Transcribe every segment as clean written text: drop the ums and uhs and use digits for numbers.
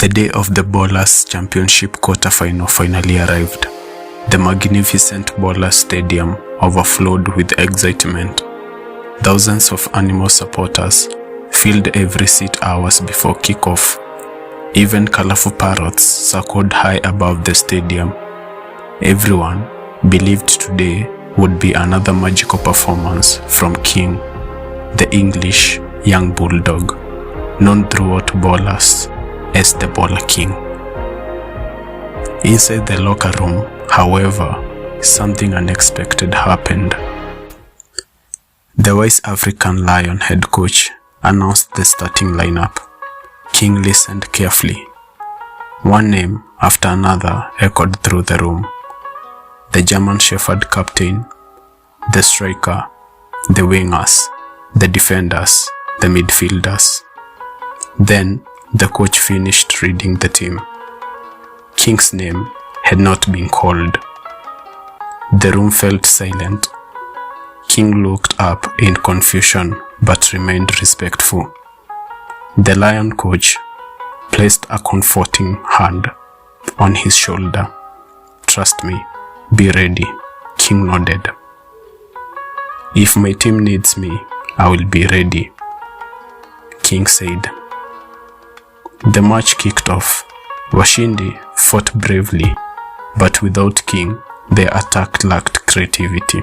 The day of the Ballers Championship quarter-final finally arrived. The magnificent Ballers Stadium overflowed with excitement. Thousands of animal supporters filled every seat hours before kickoff. Even colorful parrots circled high above the stadium. Everyone believed today would be another magical performance from King, the English young bulldog, known throughout Ballers as the Baller King. Inside the locker room, however, something unexpected happened. The wise African Lion head coach announced the starting lineup. King listened carefully. One name after another echoed through the room. The German Shepherd captain, the striker, the wingers, the defenders, the midfielders. Then the coach finished reading the team. King's name had not been called. The room felt silent. King looked up in confusion but remained respectful. The Lion coach placed a comforting hand on his shoulder. "Trust me, be ready," King nodded. "If my team needs me, I will be ready," King said. The match kicked off. Washindi fought bravely, but without King, their attack lacked creativity.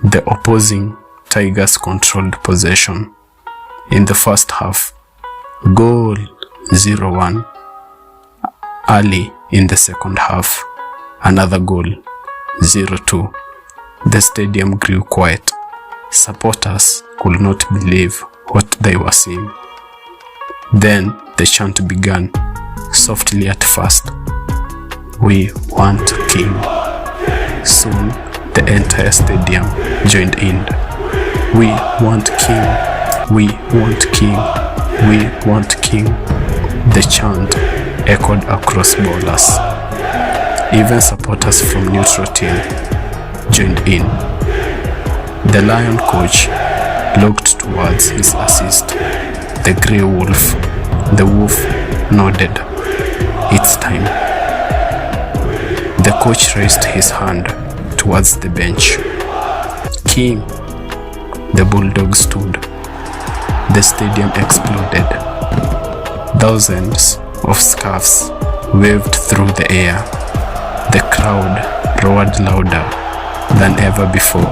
The opposing Tigers controlled possession. In the first half, goal 0-1. Early in the second half, another goal 0-2. The stadium grew quiet. Supporters could not believe what they were seeing. Then the chant began, softly at first. "We want King." Soon the entire stadium joined in. "We want King. We want King. We want King." The chant echoed across Ballers. Even supporters from neutral team joined in. The Lion coach looked towards his assist, the grey wolf. The wolf nodded. "It's time." The coach raised his hand towards the bench. "King." The bulldog stood. The stadium exploded. Thousands of scarves waved through the air. The crowd roared louder than ever before.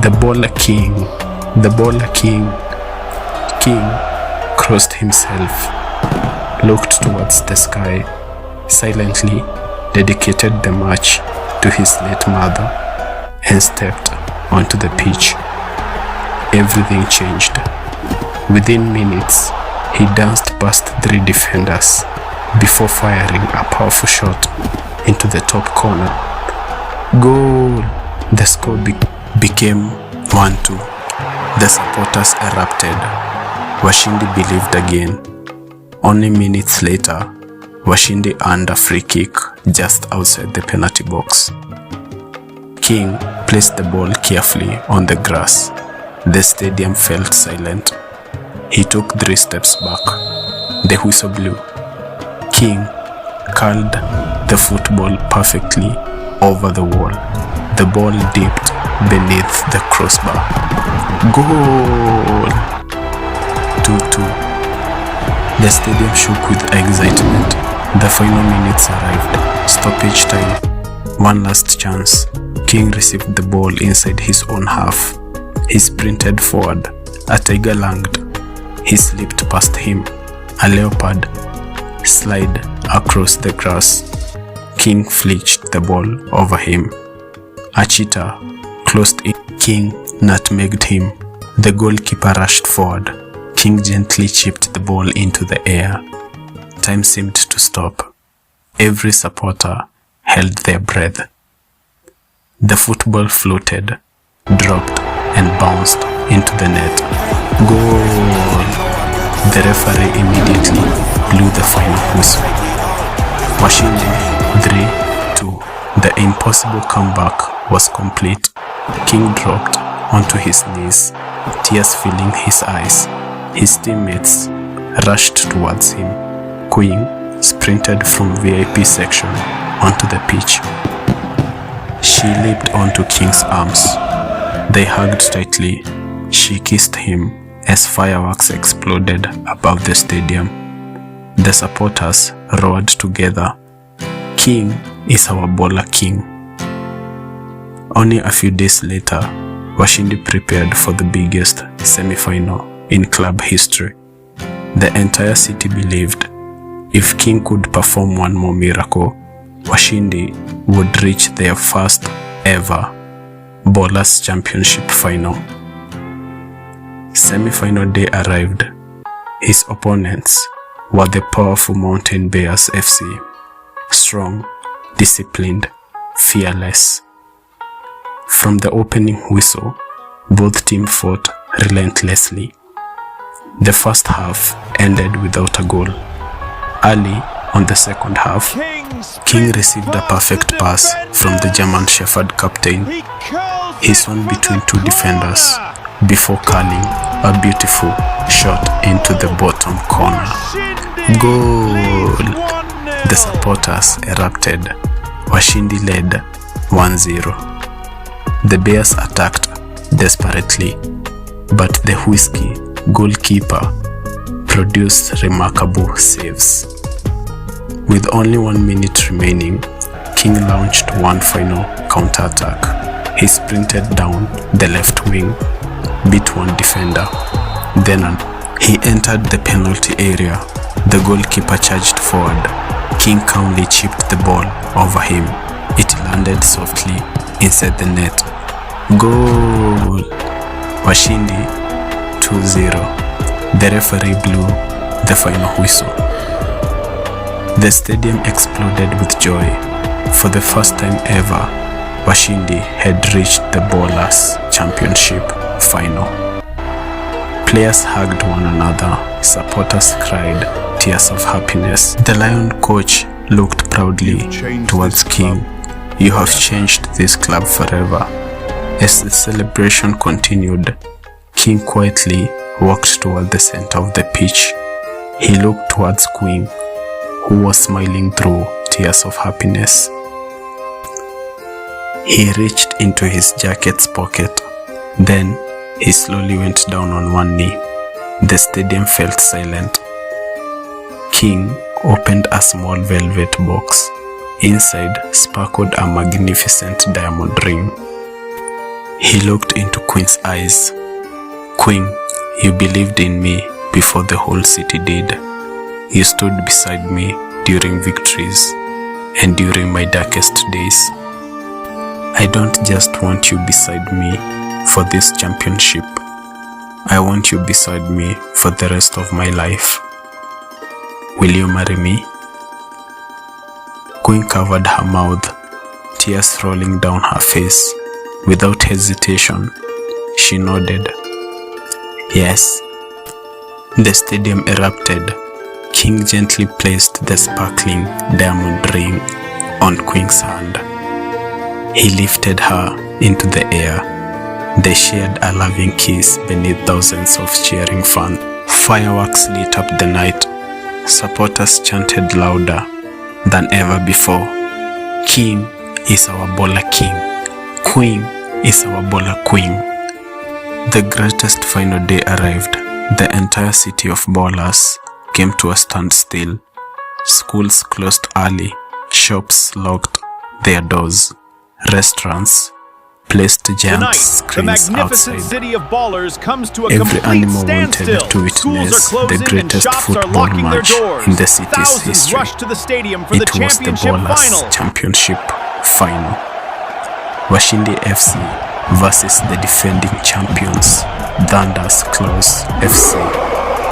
"The Baller King! The Baller King!" King crossed himself, looked towards the sky, silently dedicated the match to his late mother, and stepped onto the pitch. Everything changed. Within minutes, he danced past 3 defenders before firing a powerful shot into the top corner. Goal! The score became 1-2. The supporters erupted. Washindi believed again. Only minutes later, Washindi earned a free kick just outside the penalty box. King placed the ball carefully on the grass. The stadium felt silent. He took 3 steps back. The whistle blew. King curled the football perfectly over the wall. The ball dipped beneath the crossbar. Goal! 2-2. The stadium shook with excitement. The final minutes arrived. Stoppage time. One last chance. King received the ball inside his own half. He sprinted forward. A tiger lunged. He slipped past him. A leopard slid across the grass. King flicked the ball over him. A cheetah closed in. King nutmegged him. The goalkeeper rushed forward. King gently chipped the ball into the air. Time seemed to stop. Every supporter held their breath. The football floated, dropped, and bounced into the net. Goal! The referee immediately blew the final whistle. Washindi 3-2. The impossible comeback was complete. King dropped onto his knees, tears filling his eyes. His teammates rushed towards him. Queen sprinted from VIP section onto the pitch. She leaped onto King's arms. They hugged tightly. She kissed him as fireworks exploded above the stadium. The supporters roared together, "King is our baller king." Only a few days later, Washindi prepared for the biggest semi-final in club history. The entire city believed if King could perform one more miracle, Washindi would reach their first ever Ballers Championship final. Semi-final day arrived. His opponents were the powerful Mountain Bears FC. Strong, disciplined, fearless. From the opening whistle, both teams fought relentlessly. The first half ended without a goal. Early on the second half, King received a perfect pass from the German Shepherd captain. He swung between two defenders before curling a beautiful shot into the bottom corner. Goal! The supporters erupted. Washindi led 1-0. The Bears attacked desperately, but the Whiskey goalkeeper produced remarkable saves. With only 1 minute remaining, King launched one final counterattack. He sprinted down the left wing, beat one defender, then he entered the penalty area. The goalkeeper charged forward. King calmly chipped the ball over him. It landed softly inside the net. Goal! Washindi 2-0. The referee blew the final whistle. The stadium exploded with joy. For the first time ever, Washindi had reached the Ballers Championship final. Players hugged one another. Supporters cried tears of happiness. The Lion coach looked proudly towards King. "You have changed this club forever." As the celebration continued, King quietly walked toward the center of the pitch. He looked towards Queen, who was smiling through tears of happiness. He reached into his jacket's pocket. Then he slowly went down on one knee. The stadium felt silent. King opened a small velvet box. Inside sparkled a magnificent diamond ring. He looked into Queen's eyes. "Queen, you believed in me before the whole city did. You stood beside me during victories and during my darkest days. I don't just want you beside me for this championship. I want you beside me for the rest of my life. Will you marry me?" Queen covered her mouth, tears rolling down her face. Without hesitation, she nodded. Yes. The stadium erupted. King gently placed the sparkling diamond ring on Queen's hand. He lifted her into the air. They shared a loving kiss beneath thousands of cheering fans. Fireworks lit up the night. Supporters chanted louder than ever before. "King is our baller king. Queen is our baller queen." The greatest final day arrived. The entire city of ballers came to a standstill. Schools closed early. Shops locked their doors. Restaurants placed giant screens outside. Every animal wanted to witness the greatest football match in the city's history. It was the Ballers Championship final. Washindi FC versus the defending champions, Thunder's Claws FC,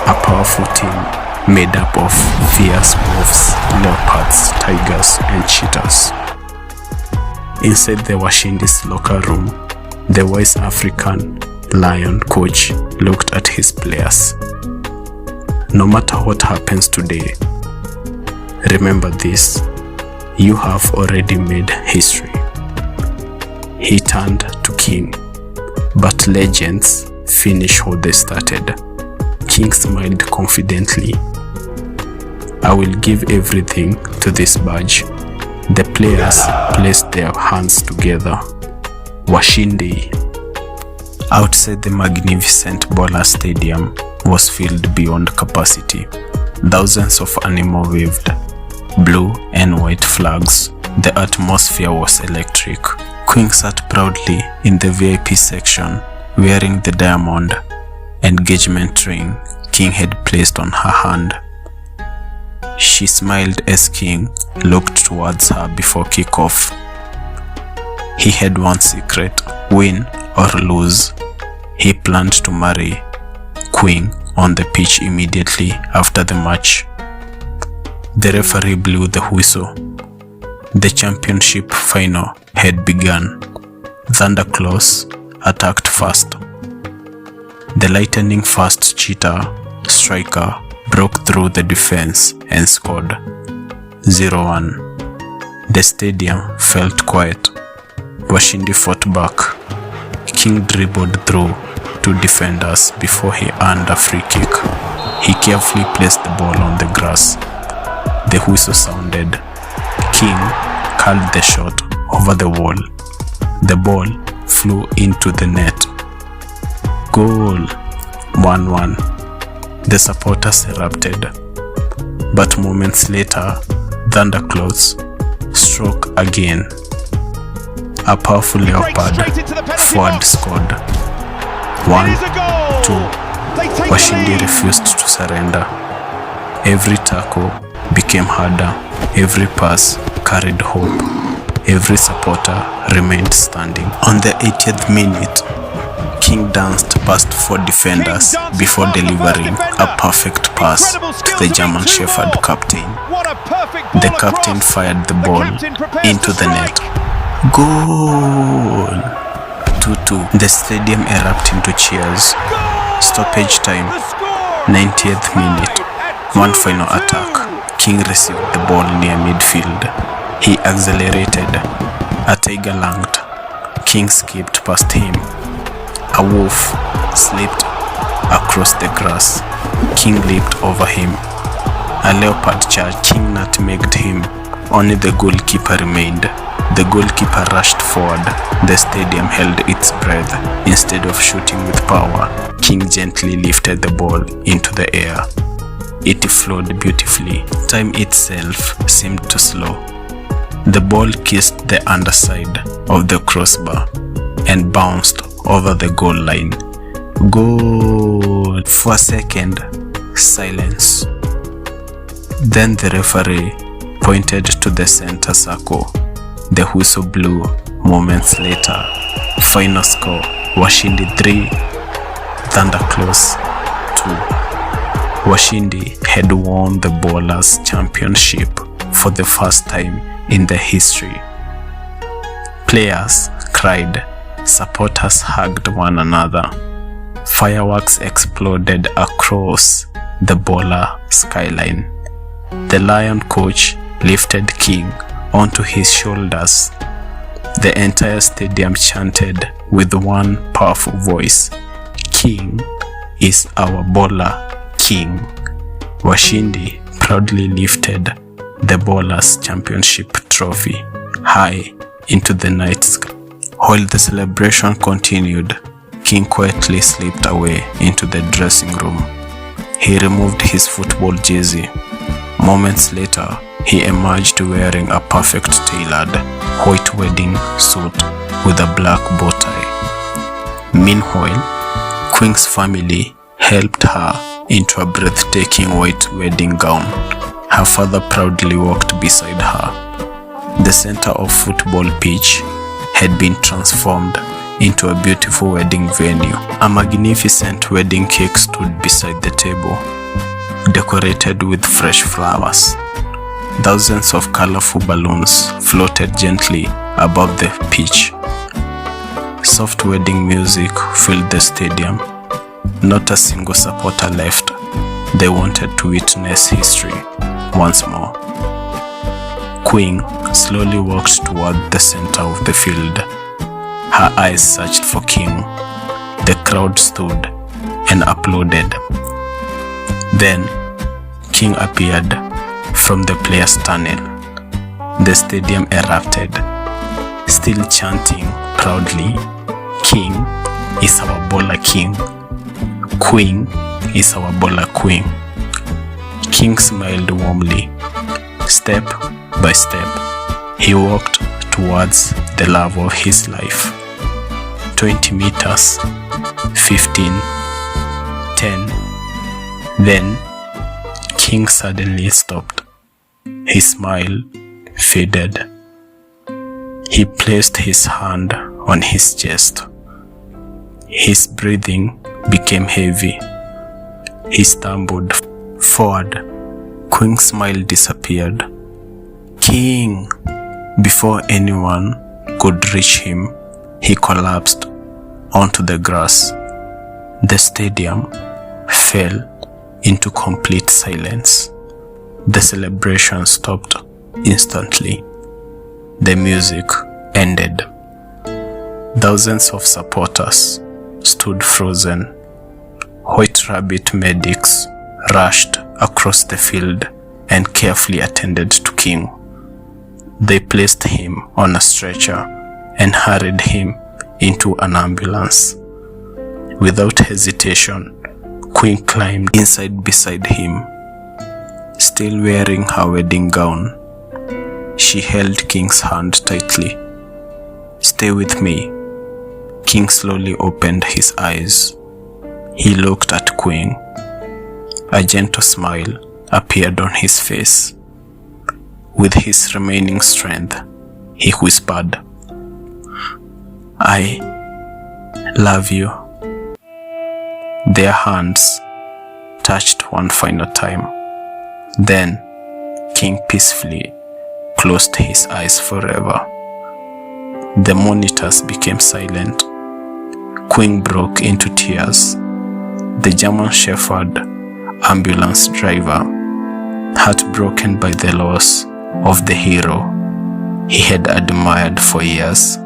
a powerful team made up of fierce wolves, leopards, tigers, and cheetahs. Inside the Washindi's locker room, the wise African Lion coach looked at his players. "No matter what happens today, remember this: you have already made history." He turned to King. "But legends finish what they started." King smiled confidently. "I will give everything to this badge." The players placed their hands together. Washindi. Outside the magnificent Bola Stadium was filled beyond capacity. Thousands of animals waved blue and white flags. The atmosphere was electric. Queen sat proudly in the VIP section, wearing the diamond engagement ring King had placed on her hand. She smiled as King looked towards her before kickoff. He had one secret: win or lose. He planned to marry Queen on the pitch immediately after the match. The referee blew the whistle. The championship final had begun. Thunderclaws attacked first. The lightning-fast cheetah striker broke through the defense and scored 0-1. The stadium felt quiet. Washindi fought back. King dribbled through two defenders before he earned a free kick. He carefully placed the ball on the grass. The whistle sounded. King curled the shot over the wall. The ball flew into the net. Goal! 1-1. The supporters erupted. But moments later, thunderclouds struck again. A powerful leopard forward scored. 1-2. Washindi refused to surrender. Every tackle became harder. Every pass carried hope. Every supporter remained standing. On the 80th minute, King danced past four defenders before delivering a perfect pass to the German Shepherd captain. The captain fired the ball into the net. Goal! 2-2. The stadium erupted into cheers. Stoppage time. 90th minute. One final attack. King received the ball near midfield. He accelerated. A tiger langed. King skipped past him. A wolf slipped across the grass. King leaped over him. A leopard charged. King nutmegged him. Only the goalkeeper remained. The goalkeeper rushed forward. The stadium held its breath. Instead of shooting with power, King gently lifted the ball into the air. It flowed beautifully. Time itself seemed to slow. The ball kissed the underside of the crossbar and bounced over the goal line. Goal! For a second, silence. Then the referee pointed to the center circle. The whistle blew. Moments later, final score: Washindi 3, Thunderclaws 2. Washindi had won the Bowlers Championship for the first time in their history. Players cried, supporters hugged one another. Fireworks exploded across the Bowler skyline. The Lion coach lifted King onto his shoulders. The entire stadium chanted with one powerful voice, "King is our Bowler King." Washindi proudly lifted the Bowlers Championship trophy high into the night sky. While the celebration continued, King quietly slipped away into the dressing room. He removed his football jersey. Moments later, he emerged wearing a perfect tailored white wedding suit with a black bow tie. Meanwhile, Queen's family helped her into a breathtaking white wedding gown. Her father proudly walked beside her. The center of football pitch had been transformed into a beautiful wedding venue. A magnificent wedding cake stood beside the table, decorated with fresh flowers. Thousands of colorful balloons floated gently above the pitch. Soft wedding music filled the stadium. Not a single supporter left. They wanted to witness history once more. Queen slowly walked toward the center of the field. Her eyes searched for King. The crowd stood and applauded. Then King appeared, From the players' tunnel, the stadium erupted, still chanting proudly, "King is our baller king. Queen is our baller queen." King smiled warmly. Step by step, he walked towards the love of his life. 20 meters, 15, 10. Then, King suddenly stopped. His smile faded. He placed his hand on his chest. His breathing became heavy. He stumbled forward. Queen's smile disappeared. "King!" Before anyone could reach him, he collapsed onto the grass. The stadium fell into complete silence. The celebration stopped instantly. The music ended. Thousands of supporters stood frozen. White Rabbit medics rushed across the field and carefully attended to King. They placed him on a stretcher and hurried him into an ambulance. Without hesitation, Queen climbed inside beside him. Still wearing her wedding gown, she held King's hand tightly. "Stay with me." King slowly opened his eyes. He looked at Queen. A gentle smile appeared on his face. With his remaining strength, he whispered, "I love you." Their hands touched one final time. Then, King peacefully closed his eyes forever. The monitors became silent. Queen broke into tears. The German Shepherd ambulance driver, heartbroken by the loss of the hero he had admired for years,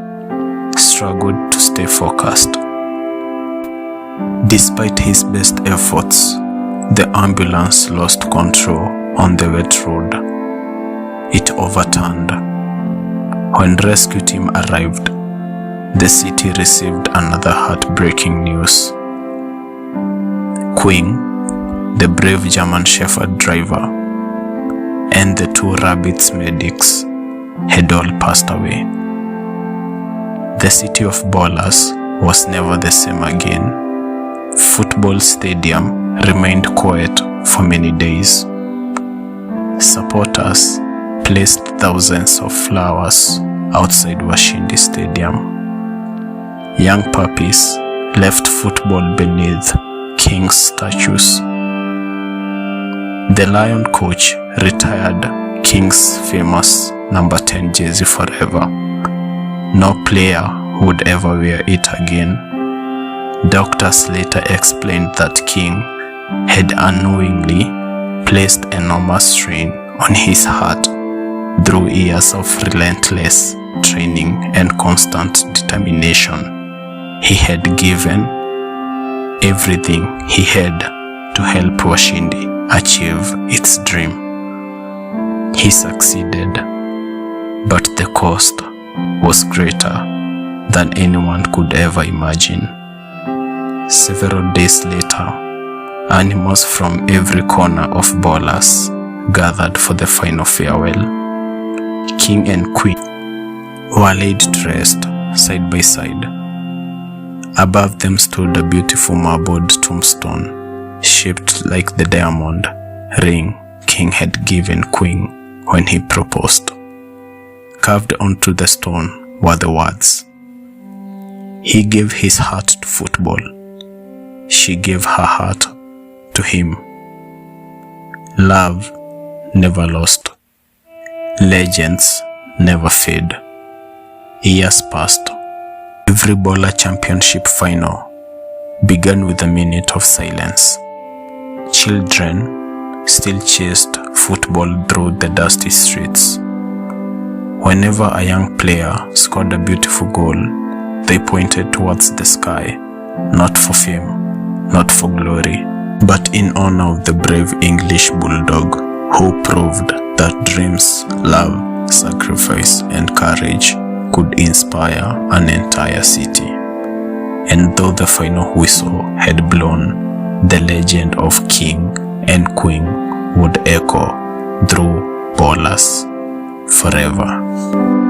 struggled to stay focused. Despite his best efforts, the ambulance lost control on the wet road. It overturned. When rescue team arrived, the city received another heartbreaking news. Queen, the brave German Shepherd driver, and the 2 rabbits medics had all passed away. The city of ballers was never the same again. Football stadium remained quiet for many days. Supporters placed thousands of flowers outside Washindi Stadium. Young puppies left football beneath King's statues. The Lion coach retired King's famous number 10 jersey forever. No player would ever wear it again. Doctors later explained that King had unknowingly placed enormous strain on his heart through years of relentless training and constant determination. He had given everything he had to help Washindi achieve its dream. He succeeded, but the cost was greater than anyone could ever imagine. Several days later, animals from every corner of ballers gathered for the final farewell. King and Queen were laid to rest side by side. Above them stood a beautiful marbled tombstone shaped like the diamond ring King had given Queen when he proposed. Carved onto the stone were the words, "He gave his heart to football. She gave her heart to him. Love never lost. Legends never fade." Years passed. Every baller championship final began with a minute of silence. Children still chased football through the dusty streets. Whenever a young player scored a beautiful goal, they pointed towards the sky, not for fame, not for glory, but in honor of the brave English Bulldog who proved that dreams, love, sacrifice, and courage could inspire an entire city. And though the final whistle had blown, the legend of King and Queen would echo through ballers forever.